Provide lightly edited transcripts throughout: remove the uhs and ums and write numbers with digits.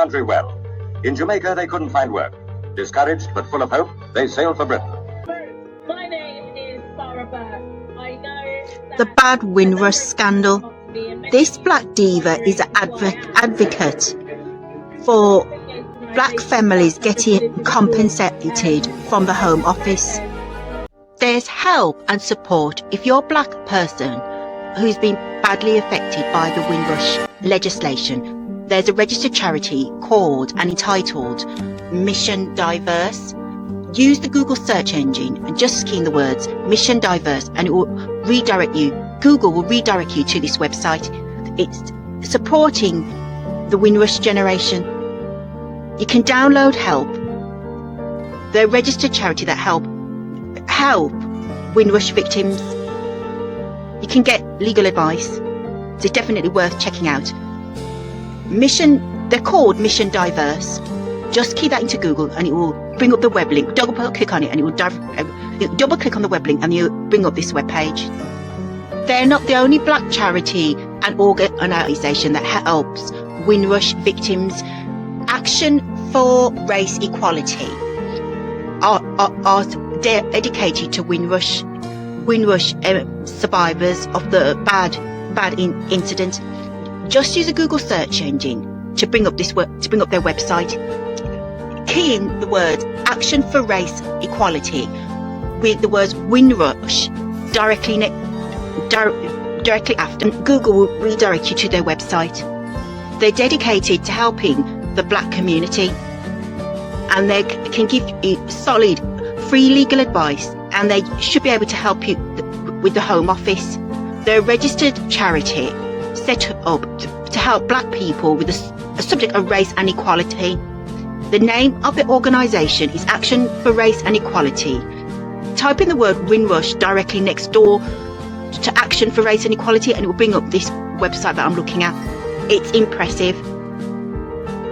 country well. In Jamaica, they couldn't find work. Discouraged but full of hope, they sailed for Britain. My name is Sarah Burke. I know The bad Windrush scandal. This black diva is an advocate for black families getting compensated from the Home Office. There's help and support if you're a black person who's been badly affected by the Windrush legislation. There's a registered charity called and entitled Mission Diverse. Use the Google search engine and just key in the words Mission Diverse and it will redirect you. Google will redirect you to this website. It's supporting the Windrush generation. You can download help. They're a registered charity that help Windrush victims. You can get legal advice. So it's definitely worth checking out. They're called Mission Diverse. Just key that into Google and it will bring up the web link. Double click on it and it will double click on the web link and you'll bring up this web page. They're not the only black charity and organisation that helps Windrush victims. Action for Race Equality are dedicated to Windrush survivors of the bad incident. Just use a Google search engine to bring up their website. Key in the words Action for Race Equality with the words Windrush directly after. Google will redirect you to their website. They're dedicated to helping the black community and they can give you solid free legal advice and they should be able to help you with the Home Office. They're a registered charity set up to help black people with the subject of race and equality. The name of the organisation is Action for Race and Equality. Type in the word Windrush directly next door to Action for Race and Equality and it will bring up this website that I'm looking at. It's impressive.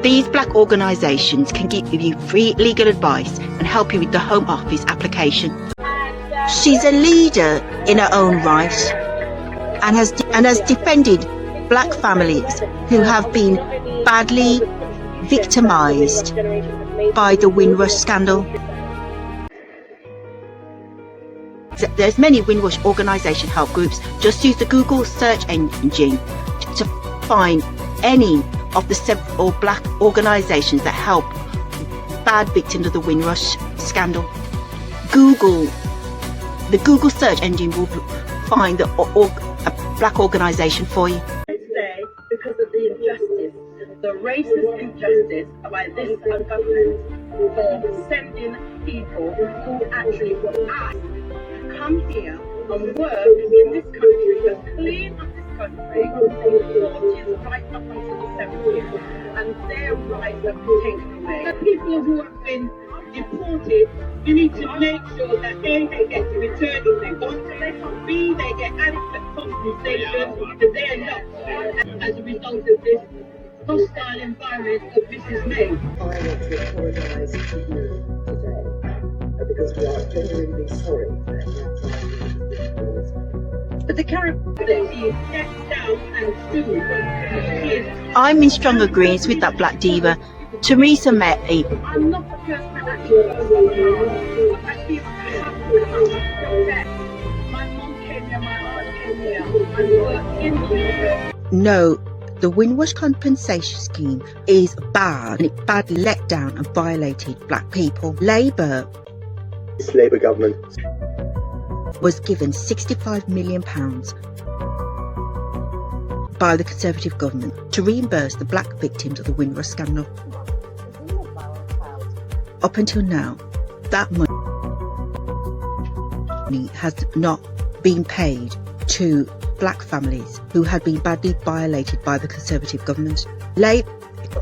These black organisations can give you free legal advice and help you with the Home Office application. She's a leader in her own right and has defended black families who have been badly victimised by the Windrush scandal. There's many Windrush organisation help groups. Just use the Google search engine to find any of the several black organisations that help bad victims of the Windrush scandal. The Google search engine will find a black organisation for you. Today, because of the injustice, the racist injustice by this government for sending people who actually were asked to come here and work in this country and clean up this country from the 40s right up until the 70s, and their rights have been taken away. The people who have been deported, you need to make sure that A, they get to return if they want to, B, they get adequate compensation if they are not as a result of this hostile environment that this is made. I want to apologise to you today because we are genuinely sorry for any actions. But the character that he is kept down and sued. I'm in strong agreement with that black diva. Theresa May. I'm not the person that actually I feel happy. My mom came here, my aunt came here, I work in the No, the Windrush compensation scheme is bad and it badly let down and violated black people. This Labour government was given £65 million by the Conservative government to reimburse the black victims of the Windrush scandal. Up until now, that money has not been paid to black families who had been badly violated by the Conservative government.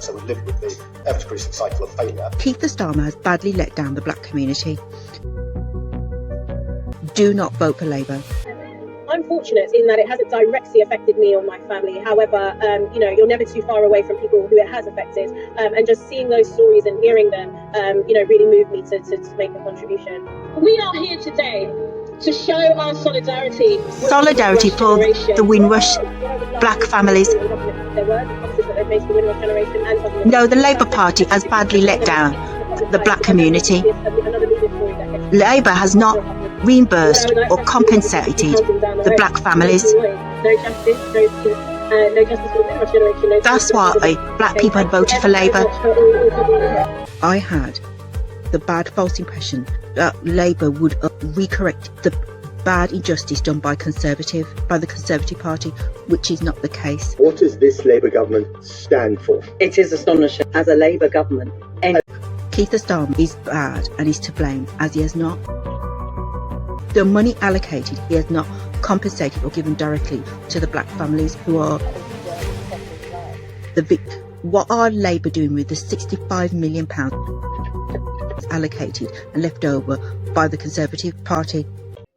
so we live with the ever-decreasing cycle of failure. Keith the Starmer has badly let down the black community. Do not vote for Labour. I'm fortunate in that it hasn't directly affected me or my family. However, you're never too far away from people who it has affected. And just seeing those stories and hearing them, really moved me to make a contribution. We are here today to show our solidarity. Solidarity for the Windrush black families. No, the Labour Party has badly let down the black community. Labour has not reimbursed or compensated the black families. That's why black people had voted for Labour. I had the bad false impression that Labour would recorrect the bad injustice done by the Conservative Party, which is not the case. What does this Labour government stand for? It is astonishing as a Labour government. Keith Starmer is bad and is to blame, as he has not. The money allocated, he has not compensated or given directly to the black families who are the victims. What are Labour doing with the £65 million allocated and left over by the Conservative Party?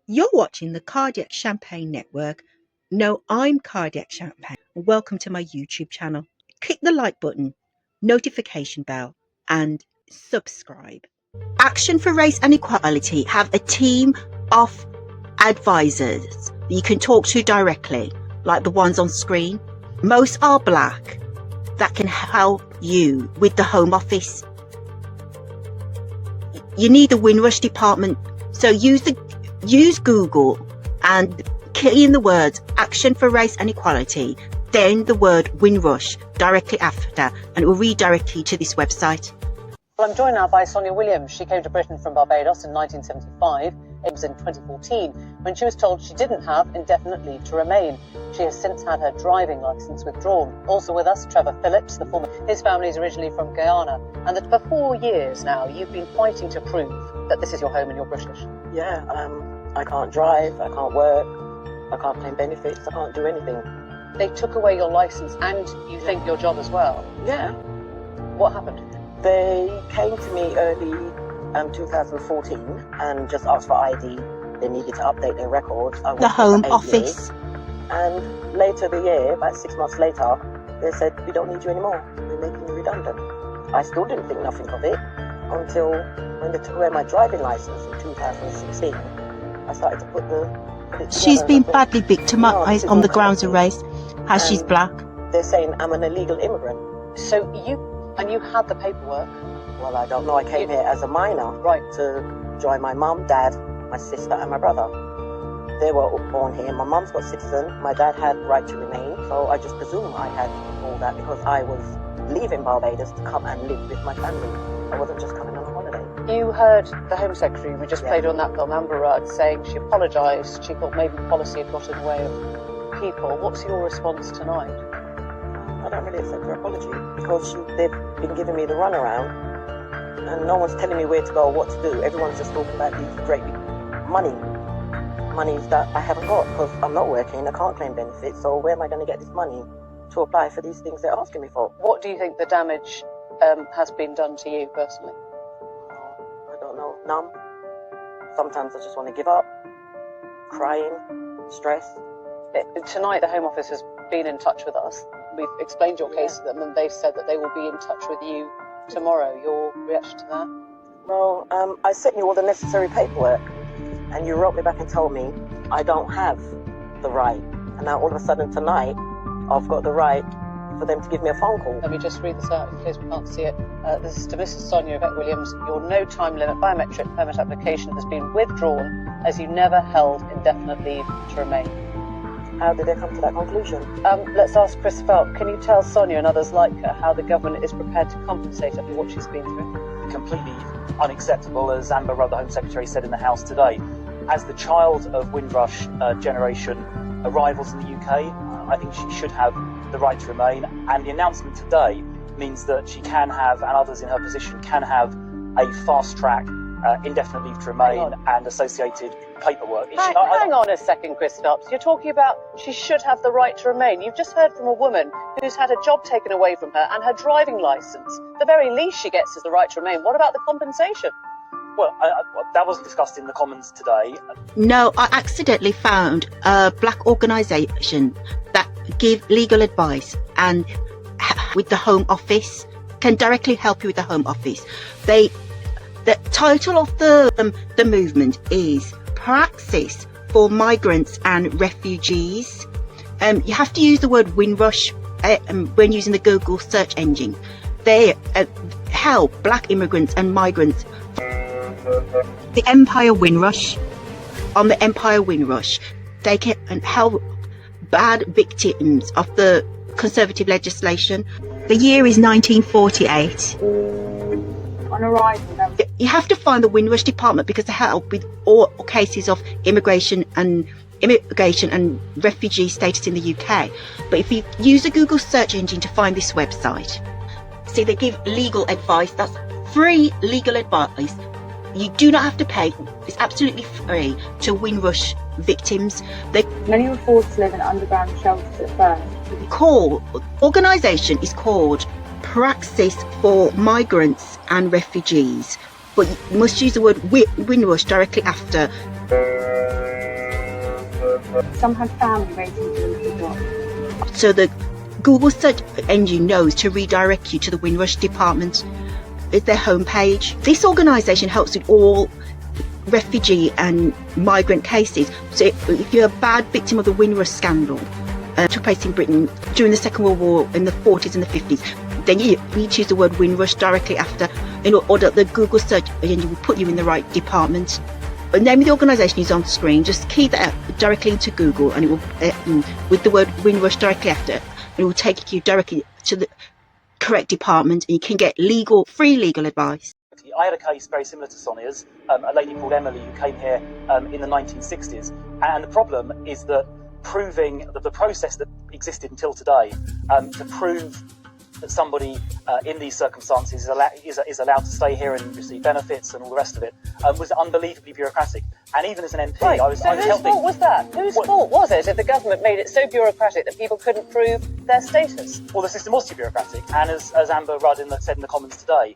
You're watching the Cardiac Champagne Network. No, I'm Cardiac Champagne. Welcome to my YouTube channel. Click the like button, notification bell, and subscribe. Action for Race and Equality have a team of advisors that you can talk to directly, like the ones on screen. Most are black, that can help you with the Home Office. You need the Windrush department, so use Google and key in the words Action for Race and Equality, then the word Windrush directly after, and it will redirect you to this website. Well, I'm joined now by Sonia Williams. She came to Britain from Barbados in 1975. It was in 2014 when she was told she didn't have indefinite leave to remain. She has since had her driving licence withdrawn. Also with us, Trevor Phillips, his family is originally from Guyana, and that for 4 years now you've been fighting to prove that this is your home and you're British. Yeah, I can't drive, I can't work, I can't claim benefits, I can't do anything. They took away your licence and you think your job as well. Yeah. What happened? They came to me early 2014 and just asked for ID. They needed to update their records. The Home Office. And later the year, about 6 months later, they said, we don't need you anymore. We're making you redundant. I still didn't think nothing of it until when they took away my driving licence in 2016. I started to put it She's been together. badly victimised on the grounds of race, as she's black. They're saying I'm an illegal immigrant. So you had the paperwork? Well, I don't know. I came here as a minor, right, to join my mum, dad, my sister and my brother. They were all born here. My mum's got citizen. My dad had right to remain. So I just presume I had all that because I was leaving Barbados to come and live with my family. I wasn't just coming on a holiday. You heard the Home Secretary, we just played on that film, Amber Rudd, saying she apologised. She thought maybe policy had got in the way of people. What's your response tonight? I don't really accept her apology because they've been giving me the runaround and no one's telling me where to go or what to do. Everyone's just talking about these great big monies that I haven't got because I'm not working, I can't claim benefits, so where am I going to get this money to apply for these things they're asking me for? What do you think the damage has been done to you personally? I don't know, numb. Sometimes I just want to give up, crying, stress. Tonight the Home Office has been in touch with us. We've explained your case to them and they've said that they will be in touch with you tomorrow. Your reaction to that? Well, I sent you all the necessary paperwork and you wrote me back and told me I don't have the right. And now all of a sudden tonight, I've got the right for them to give me a phone call. Let me just read this out in case we can't see it. This is to Mrs. Sonia Yvette Williams. Your no time limit biometric permit application has been withdrawn as you never held indefinite leave to remain. How did they come to that conclusion? Let's ask Chris Felk. Can you tell Sonia and others like her how the government is prepared to compensate her for what she's been through? Completely unacceptable, as Amber Rudd, the Home Secretary, said in the House today. As the child of Windrush generation arrivals in the UK, I think she should have the right to remain. And the announcement today means that she can have, and others in her position can have, a fast track indefinite leave to remain and associated paperwork. Hang on a second, Chris Phelps. You're talking about she should have the right to remain. You've just heard from a woman who's had a job taken away from her and her driving licence. The very least she gets is the right to remain. What about the compensation? Well, that wasn't discussed in the Commons today. No, I accidentally found a black organisation that give legal advice and with the Home Office, can directly help you with the Home Office. The title of the movement is praxis for migrants and refugees. You have to use the word Windrush when using the Google search engine. They help black immigrants and migrants. The Empire Windrush. On the Empire Windrush, they can help bad victims of the Conservative legislation. The year is 1948. On arrival, You have to find the Windrush department because they help with all cases of immigration and refugee status in the UK. But if you use a Google search engine to find this website, see, they give legal advice. That's free legal advice. You do not have to pay. It's absolutely free to Windrush victims. many were forced to live in underground shelters at first. Organisation is called Praxis for Migrants and Refugees, but you must use the word Windrush directly after. Some had family waiting to look the job. So the Google search engine knows to redirect you to the Windrush department. It's their homepage. This organisation helps with all refugee and migrant cases. So if you're a bad victim of the Windrush scandal, took place in Britain during the Second World War in the 40s and the 50s, then you choose the word Windrush directly after, in order the Google search engine will put you in the right department. The name of the organisation is on screen. Just key that directly into Google, and it will, with the word Windrush directly after, it will take you directly to the correct department, and you can get free legal advice. I had a case very similar to Sonia's, a lady called Emily who came here in the 1960s, and the problem is that proving that the process that existed until today to prove that somebody in these circumstances is allowed to stay here and receive benefits and all the rest of it was unbelievably bureaucratic. And even as an MP, Right. I was whose helping. fault was that? Whose fault was it if the government made it so bureaucratic that people couldn't prove their status? Well, the system was too bureaucratic, and as Amber Rudd said in the Commons today,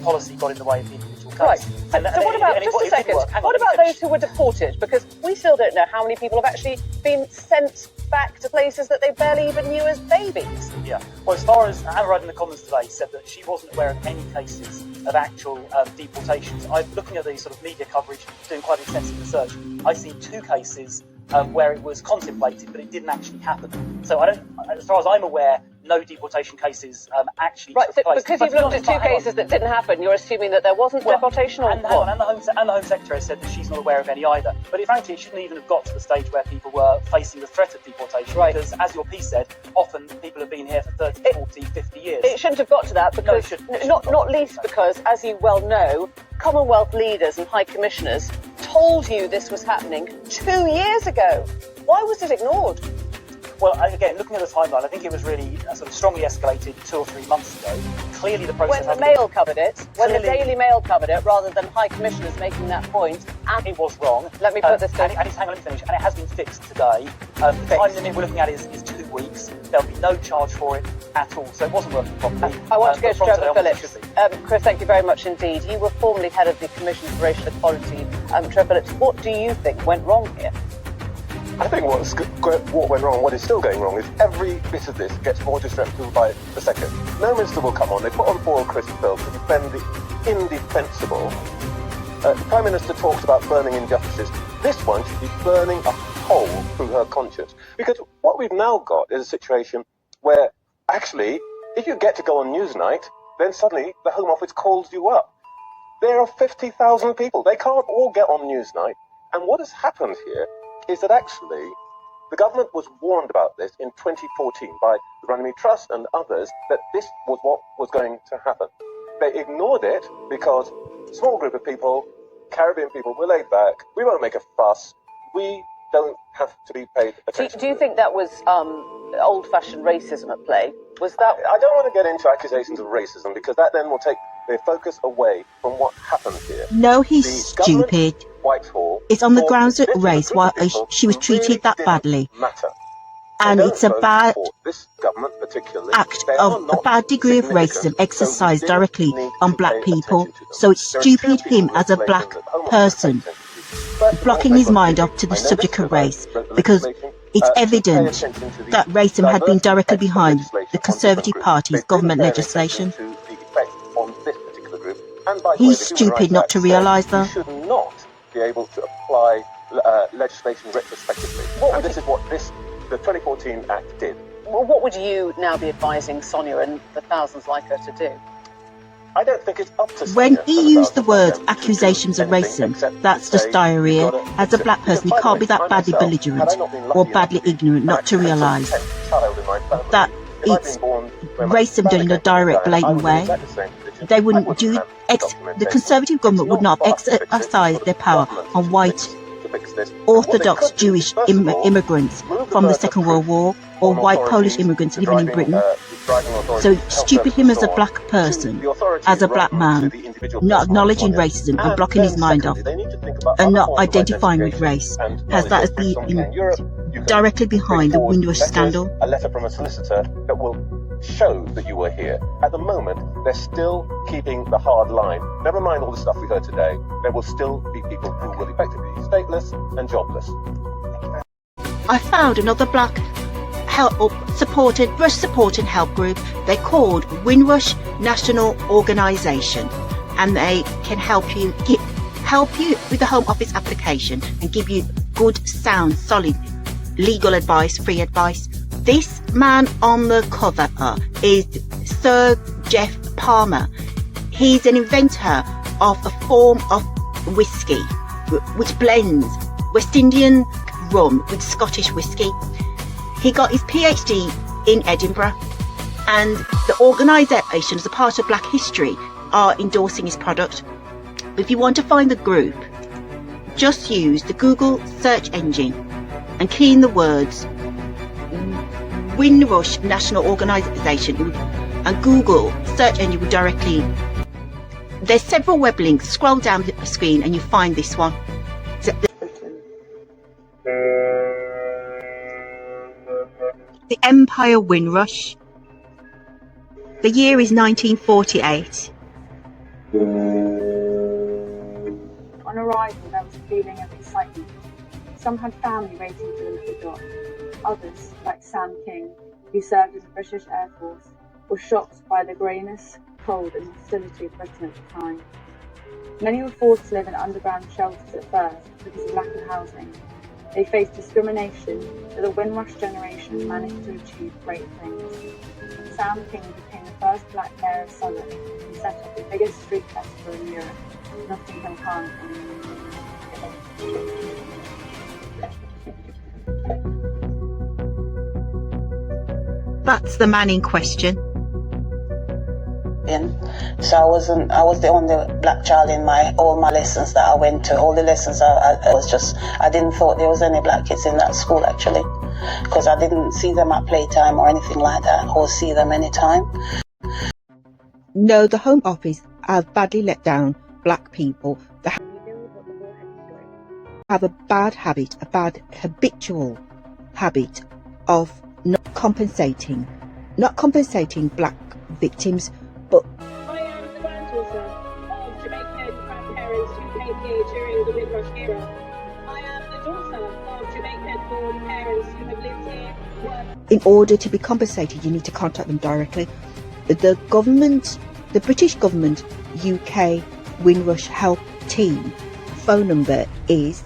policy got in the way of the individual case. Right. So what about, just a second, what about those who were deported? Because we still don't know how many people have actually been sent back to places that they barely even knew as babies. Yeah. Well, as far as Amber Rudd in the Commons today said that she wasn't aware of any cases of actual deportations. I'm looking at the sort of media coverage, doing quite extensive research. I see 2 cases where it was contemplated, but it didn't actually happen. So as far as I'm aware, no deportation cases actually Right, took so place. because you've looked at 2 cases that didn't happen, you're assuming that there wasn't deportation, or and what? the Home Secretary has said that she's not aware of any either. But frankly, it shouldn't even have got to the stage where people were facing the threat of deportation. Right. Because, as your piece said, often people have been here for 30, 40, 50 years. It shouldn't have got to that, because not least because, as you well know, Commonwealth leaders and high commissioners told you this was happening 2 years ago. Why was it ignored? Well, again, looking at the timeline, I think it was really sort of strongly escalated 2 or 3 months ago. Clearly, the process when the Mail covered it, when the Daily Mail covered it, rather than high commissioners making that point, and it was wrong. Let me put this down. And hang on, let me finish. And it has been fixed today. The time limit we're looking at is 2 weeks. There'll be no charge for it at all, so it wasn't working properly. I want to go to from Trevor today onwards, it Phillips. should be. Chris, thank you very much indeed. You were formerly head of the Commission for Racial Equality. Trevor Phillips, what do you think went wrong here? I think what went wrong, what is still going wrong, is every bit of this gets more disreputable by the second. No minister will come on. They put on poor Chris Bill to defend the indefensible. The Prime Minister talks about burning injustices. This one should be burning a hole through her conscience. Because what we've now got is a situation where, actually, if you get to go on Newsnight, then suddenly the Home Office calls you up. There are 50,000 people. They can't all get on Newsnight. And what has happened here is that actually the government was warned about this in 2014 by the Runnymede Trust and others, that this was what was going to happen. They ignored it because a small group of people, Caribbean people, were laid back. We won't make a fuss. We don't have to be paid attention. Do you think that was old-fashioned racism at play? Was that? I don't want to get into accusations of racism, because that then will take the focus away from what happened here. No, he's stupid. Whitehall, it's on the grounds of race why she was treated that badly. And it's a bad act of a bad degree of racism exercised directly on black people. So it's stupid him as a black person blocking his mind off to the subject of race, because it's evident that racism had been directly behind the Conservative Party's government legislation. He's stupid not to realise that. You should not be able to apply legislation retrospectively. And this is what the 2014 Act did. Well, what would you now be advising Sonia and the thousands like her to do? I don't think it's up to When Sonia he and the used the thousands like words them to do accusations of anything racism, except that's to just say, diarrhea. "You've gotta As a fix it." black person, you Because, by can't the be way, that I badly myself, belligerent had I not been lucky or enough badly to be ignorant not to an actual realise 10th child in my family, that if I'd it's been born when my racism done in a father came from direct, Uganda, I blatant was in way. exactly the same position. They I wouldn't wouldn't do have the documentation. Conservative government It's would not not for us to fix it, it's exercise for their the power government on white to fix this. And what they Orthodox could do is, Jewish first of all, immigrants move the from the burden of Second World proof War or on white Polish authorities, immigrants the living in driving Britain. authorities, So health stupid services him and as so a on, black to person, the authorities as a rather black than man, to the individual not person like acknowledging Sonia. racism and And blocking then his mind off, secondly, they need to think about and other not forms of identifying with identification race, and as knowledge. that So, has for been example, in Europe, you can directly bring behind the forward Windrush letters, scandal. a letter from a solicitor that will show that you were here. At the moment, they're still keeping the hard line. Never mind all the stuff we heard today, there will still be people who will effectively be stateless and jobless. I found another black Windrush support and help group. They're called Windrush National Organisation, and they can help you with the Home Office application and give you good, sound, solid legal advice, free advice. This man on the cover is Sir Jeff Palmer. He's an inventor of a form of whiskey which blends West Indian rum with Scottish whiskey. He got his PhD in Edinburgh, and the organisation, as a part of Black History, are endorsing his product. If you want to find the group, just use the Google search engine and key in the words Windrush National Organisation, and Google search engine will directly. There's several web links. Scroll down the screen and you find this one. The Empire Windrush. The year is 1948. On arrival, there was a feeling of excitement. Some had family waiting for them at the dock. Others, like Sam King, who served in the British Air Force, were shocked by the greyness, cold and hostility of Britain at the time. Many were forced to live in underground shelters at first because of lack of housing. They faced discrimination, but the Windrush generation managed to achieve great things. Sam King became the first black mayor of Southwark and set up the biggest street festival in Europe, Nottingham Carnival. That's the man in question. So I was the only black child in all my lessons that I went to. All the lessons I didn't thought there was any black kids in that school actually, because I didn't see them at playtime or anything like that, or see them anytime. No, the Home Office have badly let down black people that have a bad habit, a bad habitual habit of not compensating black victims, but I am the granddaughter of Jamaican grandparents who came here during the Windrush era. I am the daughter of Jamaican-born parents who have lived here, worked. in order to be compensated, you need to contact them directly. The government, the British government UK Windrush Help Team phone number is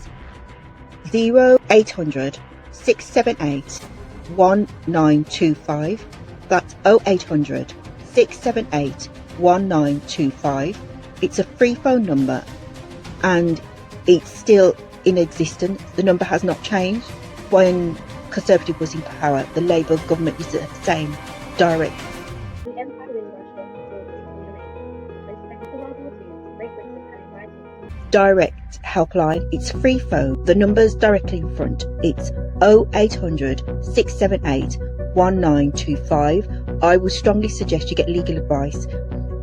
0800 678 1925. That's 0800 678 1925. It's a free phone number and it's still in existence. The number has not changed. When Conservative was in power, the Labour government is the same direct. The Empire Windrush was Great Britain and United Direct helpline. It's free phone. The number's directly in front. It's 0800 678 1925. I would strongly suggest you get legal advice.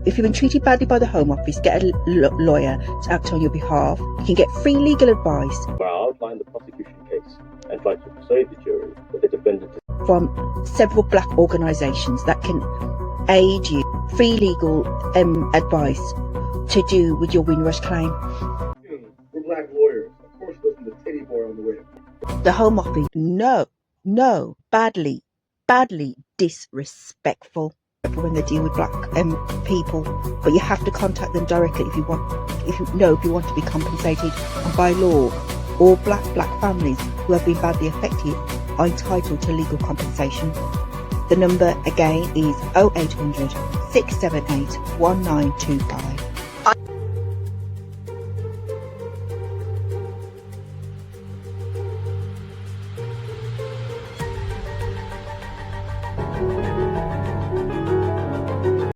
If you've been treated badly by the Home Office, get a lawyer to act on your behalf. You can get free legal advice. I'll outline the prosecution case and try to persuade the jury that the defendant from several black organisations that can aid you. Free legal advice to do with your Windrush claim. We're black lawyers. Of course, listen to Titty Boy on the way. The Home Office, no, badly disrespectful. for when they deal with black people, but you have to contact them directly if you want to be compensated. And by law, all black families who have been badly affected are entitled to legal compensation. The number again is 0800 678 1925.